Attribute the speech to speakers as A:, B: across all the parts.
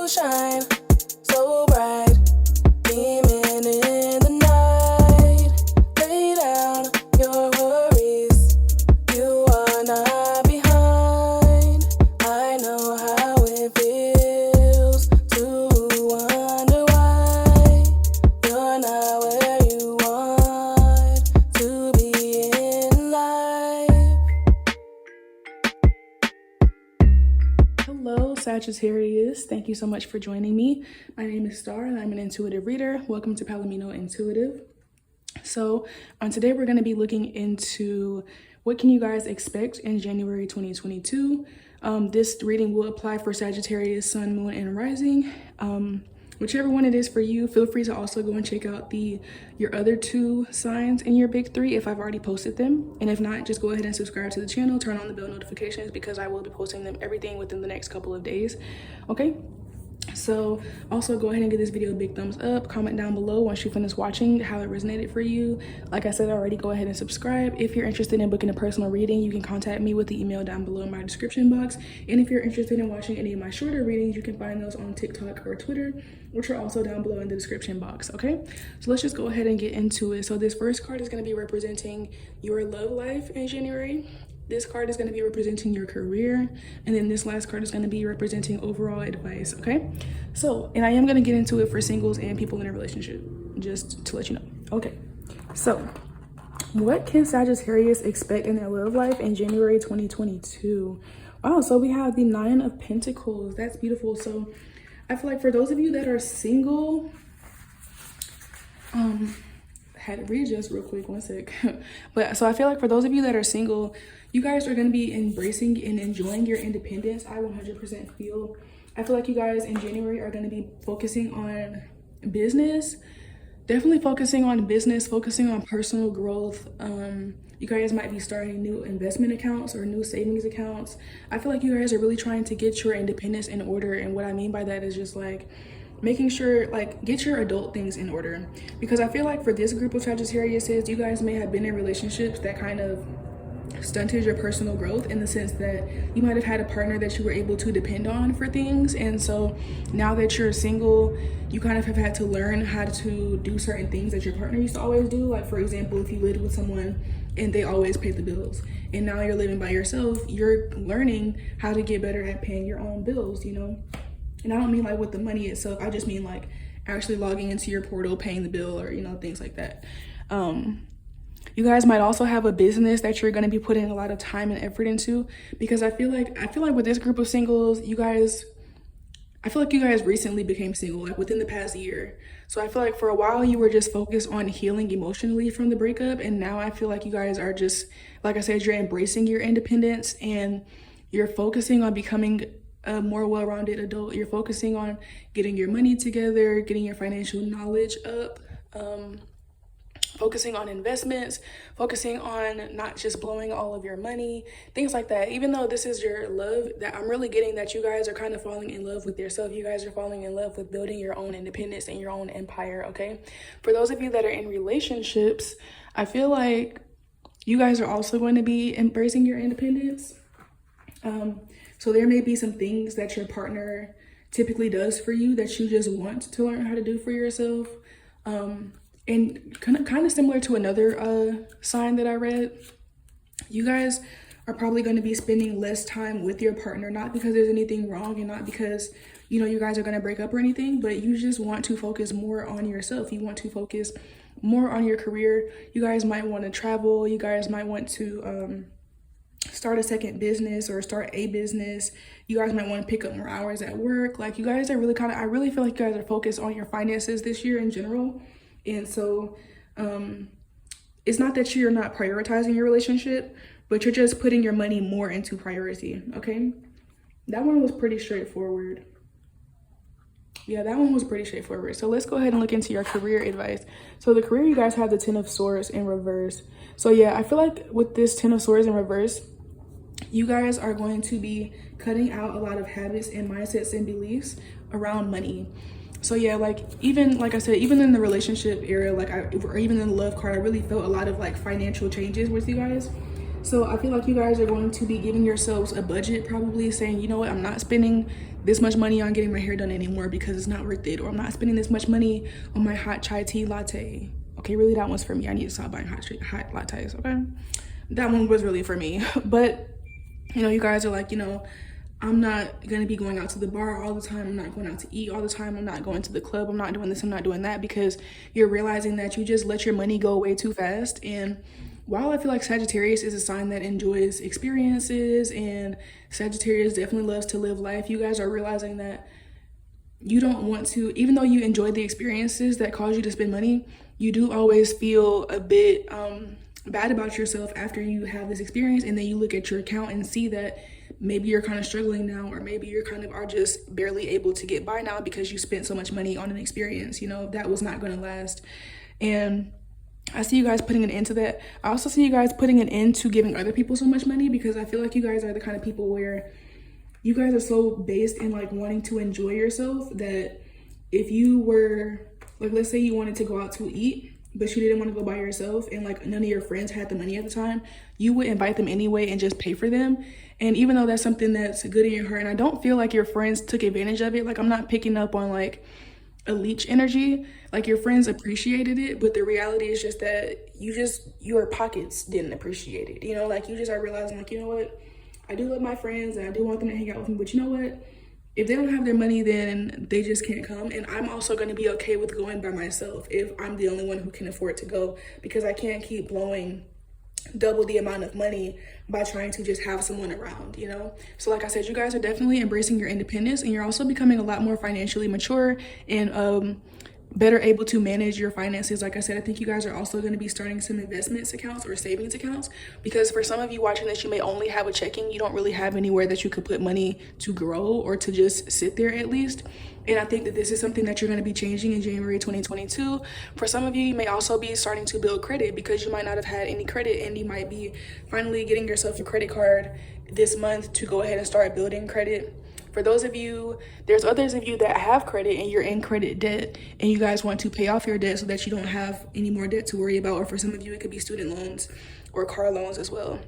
A: shine so bright, beaming in the night. Lay down your worries, you are not behind. I know how it feels to wonder why you're not where you want to be in life.
B: Hello, Sagittarius. Thank you so much for joining me. My name is Star and I'm an intuitive reader. Welcome to PalominoIntuitive. So today we're going to be looking into what can you guys expect in January 2022. This reading will apply for Sagittarius, Sun, Moon, and Rising. Whichever one it is for you, feel free to also go and check out your other two signs in your big three if I've already posted them. And if not, just go ahead and subscribe to the channel, turn on the bell notifications because I will be posting them everything within the next couple of days. Okay? So also go ahead and give this video a big thumbs up, comment down below once you finish watching how it resonated for you. Like I said already, go ahead and subscribe. If you're interested in booking a personal reading, you can contact me with the email down below in my description box. And if you're interested in watching any of my shorter readings, you can find those on TikTok or Twitter, which are also down below in the description box. Okay, so let's just go ahead and get into it. So this first card is going to be representing your love life in January. This card is going to be representing your career, and then this last card is going to be representing overall advice. Okay, so and I am going to get into it for singles and people in a relationship, just to let you know. Okay, so what can Sagittarius expect in their love life in January 2022? Wow, so we have the 9 of Pentacles. That's beautiful. So I feel like for those of you that are single, had to readjust real quick, one sec. But so I feel like for those of you that are single, you guys are going to be embracing and enjoying your independence. I 100% feel. I feel like you guys in January are going to be focusing on business, definitely focusing on business, focusing on personal growth. You guys might be starting new investment accounts or new savings accounts. I feel like you guys are really trying to get your independence in order. And what I mean by that is just like making sure, like, get your adult things in order. Because I feel like for this group of Sagittariuses, you guys may have been in relationships that kind of stunted your personal growth in the sense that you might have had a partner that you were able to depend on for things. And so now that you're single, you kind of have had to learn how to do certain things that your partner used to always do. Like, for example, if you lived with someone and they always paid the bills, and now you're living by yourself, you're learning how to get better at paying your own bills, you know? And I don't mean like with the money itself, I just mean like actually logging into your portal, paying the bill, or, you know, things like that. You guys might also have a business that you're going to be putting a lot of time and effort into, because I feel like with this group of singles, I feel like you guys recently became single, like within the past year. So I feel like for a while you were just focused on healing emotionally from the breakup. And now I feel like you guys are just, like I said, you're embracing your independence and you're focusing on becoming a more well-rounded adult. You're focusing on getting your money together, getting your financial knowledge up, focusing on investments, focusing on not just blowing all of your money, things like that. Even though this is your love, that I'm really getting that you guys are kind of falling in love with yourself. You guys are falling in love with building your own independence and your own empire, okay? For those of you that are in relationships, I feel like you guys are also going to be embracing your independence. So there may be some things that your partner typically does for you that you just want to learn how to do for yourself. And kind of similar to another sign that I read, you guys are probably going to be spending less time with your partner, not because there's anything wrong and not because, you know, you guys are going to break up or anything, but you just want to focus more on yourself. You want to focus more on your career. You guys might want to travel. You guys might want to start a second business or start a business. You guys might want to pick up more hours at work. Like, you guys are really I really feel like you guys are focused on your finances this year in general. And so it's not that you're not prioritizing your relationship, but you're just putting your money more into priority, okay? That one was pretty straightforward. Yeah, that one was pretty straightforward. So let's go ahead and look into your career advice. So the career, you guys have the 10 of Swords in reverse. So yeah, I feel like with this 10 of Swords in reverse, you guys are going to be cutting out a lot of habits and mindsets and beliefs around money. So yeah, like I said, even in the relationship area, or even in the love card, I really felt a lot of like financial changes with you guys. So I feel like you guys are going to be giving yourselves a budget, probably saying, you know what, I'm not spending this much money on getting my hair done anymore because it's not worth it, or I'm not spending this much money on my hot chai tea latte. Okay, really, that one's for me. I need to stop buying hot lattes, okay? That one was really for me. But, you know, you guys are like, you know, I'm not going to be going out to the bar all the time. I'm not going out to eat all the time. I'm not going to the club. I'm not doing this. I'm not doing that, because you're realizing that you just let your money go way too fast. And while I feel like Sagittarius is a sign that enjoys experiences, and Sagittarius definitely loves to live life, you guys are realizing that you don't want to, even though you enjoy the experiences that cause you to spend money, you do always feel a bit bad about yourself after you have this experience, and then you look at your account and see that maybe you're kind of struggling now, or maybe you're kind of are just barely able to get by now because you spent so much money on an experience, you know, that was not going to last. And I see you guys putting an end to that. I also see you guys putting an end to giving other people so much money, because I feel like you guys are the kind of people where you guys are so based in like wanting to enjoy yourself that if you were like, let's say you wanted to go out to eat, but you didn't want to go by yourself, and like none of your friends had the money at the time, you would invite them anyway and just pay for them. And even though that's something that's good in your heart, and I don't feel like your friends took advantage of it, like I'm not picking up on like a leech energy, like your friends appreciated it, but the reality is just that your pockets didn't appreciate it, you know, like you just are realizing like, you know what, I do love my friends and I do want them to hang out with me, but you know what, if they don't have their money, then they just can't come. And I'm also going to be okay with going by myself if I'm the only one who can afford to go, because I can't keep blowing double the amount of money by trying to just have someone around, you know? So like I said, you guys are definitely embracing your independence, and you're also becoming a lot more financially mature and better able to manage your finances. Like I said, I think you guys are also going to be starting some investments accounts or savings accounts, because for some of you watching this, you may only have a checking. You don't really have anywhere that you could put money to grow or to just sit there at least. And I think that this is something that you're going to be changing in January 2022. For some of you, you may also be starting to build credit, because you might not have had any credit, and you might be finally getting yourself a credit card this month to go ahead and start building credit. For those of you, there's others of you that have credit and you're in credit debt, and you guys want to pay off your debt so that you don't have any more debt to worry about. Or for some of you, it could be student loans or car loans as well.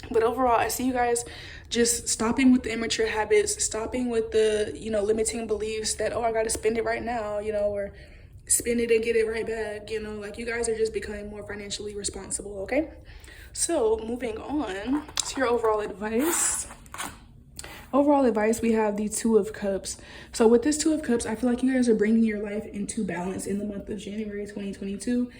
B: But overall, I see you guys just stopping with the immature habits, stopping with the, you know, limiting beliefs that, oh, I got to spend it right now, you know, or spend it and get it right back, you know, like you guys are just becoming more financially responsible, okay? So moving on to your overall advice. Overall advice, we have the Two of Cups. So with this Two of Cups, I feel like you guys are bringing your life into balance in the month of January 2022.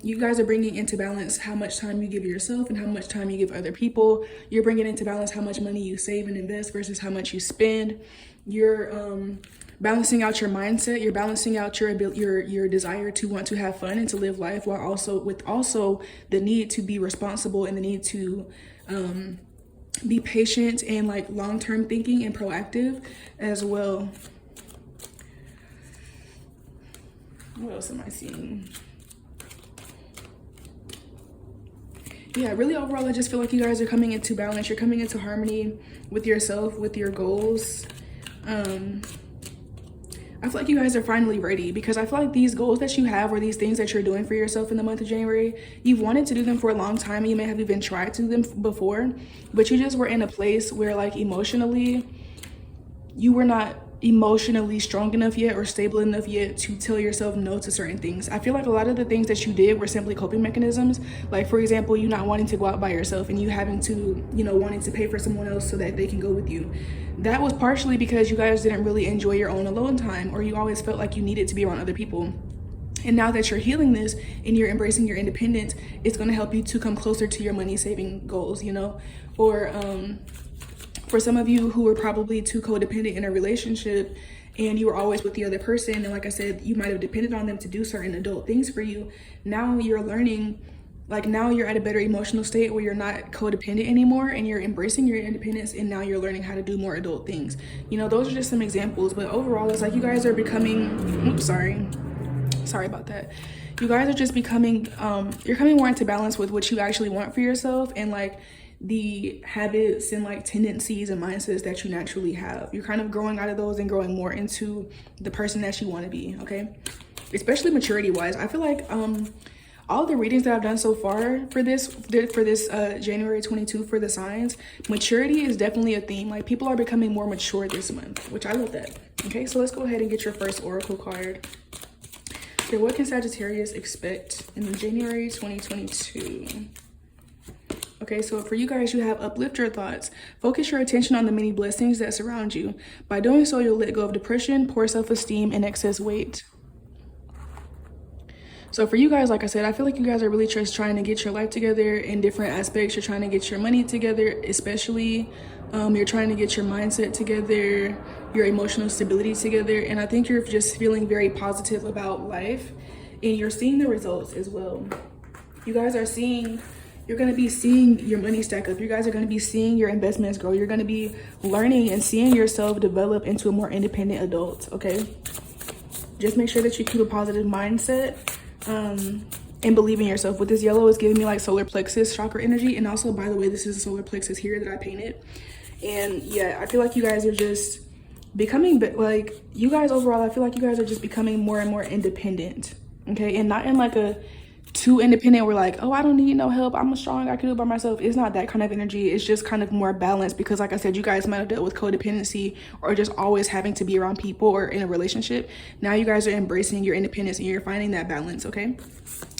B: You guys are bringing into balance how much time you give yourself and how much time you give other people. You're bringing into balance how much money you save and invest versus how much you spend. You're balancing out your mindset. You're balancing out your desire to want to have fun and to live life, while also the need to be responsible and the need to be patient and like long-term thinking and proactive as well. What else am I seeing? Yeah, really overall, I just feel like you guys are coming into balance. You're coming into harmony with yourself, with your goals. I feel like you guys are finally ready, because I feel like these goals that you have, or these things that you're doing for yourself in the month of January, you've wanted to do them for a long time, and you may have even tried to do them before, but you just were in a place where like emotionally, you were not emotionally strong enough yet or stable enough yet to tell yourself no to certain things. I feel like a lot of the things that you did were simply coping mechanisms. Like for example, you not wanting to go out by yourself and you having to, you know, wanting to pay for someone else so that they can go with you. That was partially because you guys didn't really enjoy your own alone time, or you always felt like you needed to be around other people. And now that you're healing this and you're embracing your independence, it's going to help you to come closer to your money saving goals, you know. Or for some of you who were probably too codependent in a relationship and you were always with the other person, and like I said, you might have depended on them to do certain adult things for you. Now you're learning, like now you're at a better emotional state where you're not codependent anymore, and you're embracing your independence, and now you're learning how to do more adult things. You know, those are just some examples, but overall it's like you guys are becoming, sorry about that. You guys are just becoming, you're coming more into balance with what you actually want for yourself, and like the habits and like tendencies and mindsets that you naturally have. You're kind of growing out of those and growing more into the person that you want to be, okay? Especially maturity wise. I feel like all the readings that I've done so far for this January 22 for the signs, maturity is definitely a theme. Like, people are becoming more mature this month, which I love that. Okay, so let's go ahead and get your first oracle card. Okay, what can Sagittarius expect in January 2022? Okay, so for you guys, you have uplift your thoughts. Focus your attention on the many blessings that surround you. By doing so, you'll let go of depression, poor self-esteem, and excess weight. So for you guys, like I said, I feel like you guys are really just trying to get your life together in different aspects. You're trying to get your money together, especially. You're trying to get your mindset together, your emotional stability together. And I think you're just feeling very positive about life. And you're seeing the results as well. You guys are seeing... You're going to be seeing your money stack up. You guys are going to be seeing your investments grow. You're going to be learning and seeing yourself develop into a more independent adult, okay? Just make sure that you keep a positive mindset and believe in yourself. With this yellow, is giving me like solar plexus chakra energy. And also, by the way, this is a solar plexus here that I painted. And yeah, I feel like you guys are just becoming, like, you guys overall, I feel like you guys are just becoming more and more independent, okay? And not in like a too independent, we're like, oh, I don't need no help, I'm strong, I can do it by myself. It's not that kind of energy. It's just kind of more balanced, because like I said, you guys might have dealt with codependency or just always having to be around people or in a relationship. Now you guys are embracing your independence and you're finding that balance, okay?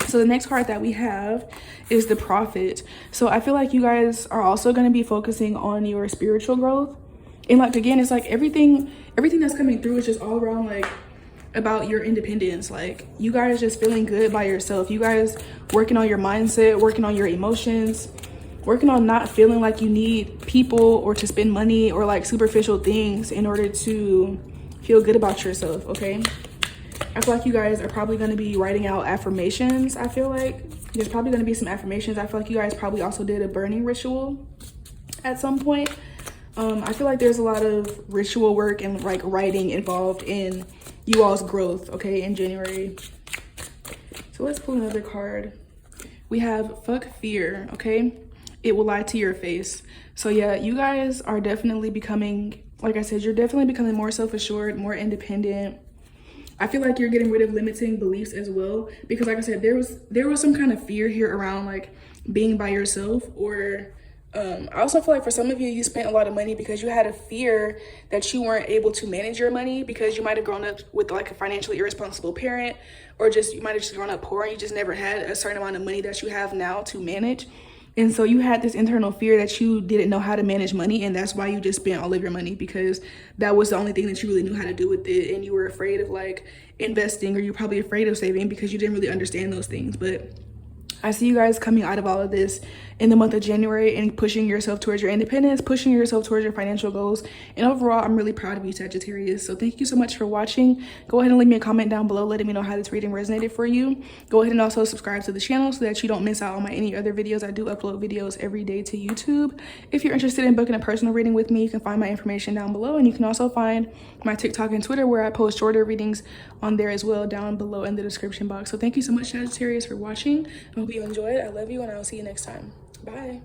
B: So the next card that we have is the Prophet. So I feel like you guys are also going to be focusing on your spiritual growth. And like, again, it's like everything that's coming through is just all around like about your independence. Like, you guys just feeling good by yourself. You guys working on your mindset, working on your emotions, working on not feeling like you need people or to spend money or like superficial things in order to feel good about yourself, okay? I feel like you guys are probably going to be writing out affirmations. I feel like there's probably going to be some affirmations. I feel like you guys probably also did a burning ritual at some point. I feel like there's a lot of ritual work and like writing involved in you all's growth, okay, in January. So let's pull another card. We have fuck fear, okay? It will lie to your face. So yeah, you guys are definitely becoming, like I said, you're definitely becoming more self-assured, more independent. I feel like you're getting rid of limiting beliefs as well, because like I said, there was some kind of fear here around like being by yourself, or I also feel like for some of you, you spent a lot of money because you had a fear that you weren't able to manage your money, because you might have grown up with like a financially irresponsible parent, or just you might have just grown up poor and you just never had a certain amount of money that you have now to manage. And so you had this internal fear that you didn't know how to manage money, and that's why you just spent all of your money, because that was the only thing that you really knew how to do with it. And you were afraid of like investing, or you're probably afraid of saving because you didn't really understand those things. But I see you guys coming out of all of this in the month of January and pushing yourself towards your independence, pushing yourself towards your financial goals. And overall, I'm really proud of you, Sagittarius. So thank you so much for watching. Go ahead and leave me a comment down below letting me know how this reading resonated for you. Go ahead and also subscribe to the channel so that you don't miss out on my any other videos. I do upload videos every day to YouTube. If you're interested in booking a personal reading with me, you can find my information down below. And you can also find my TikTok and Twitter, where I post shorter readings on there as well, down below in the description box. So thank you so much, Sagittarius, for watching. I hope you enjoyed. I love you, and I'll see you next time. Bye.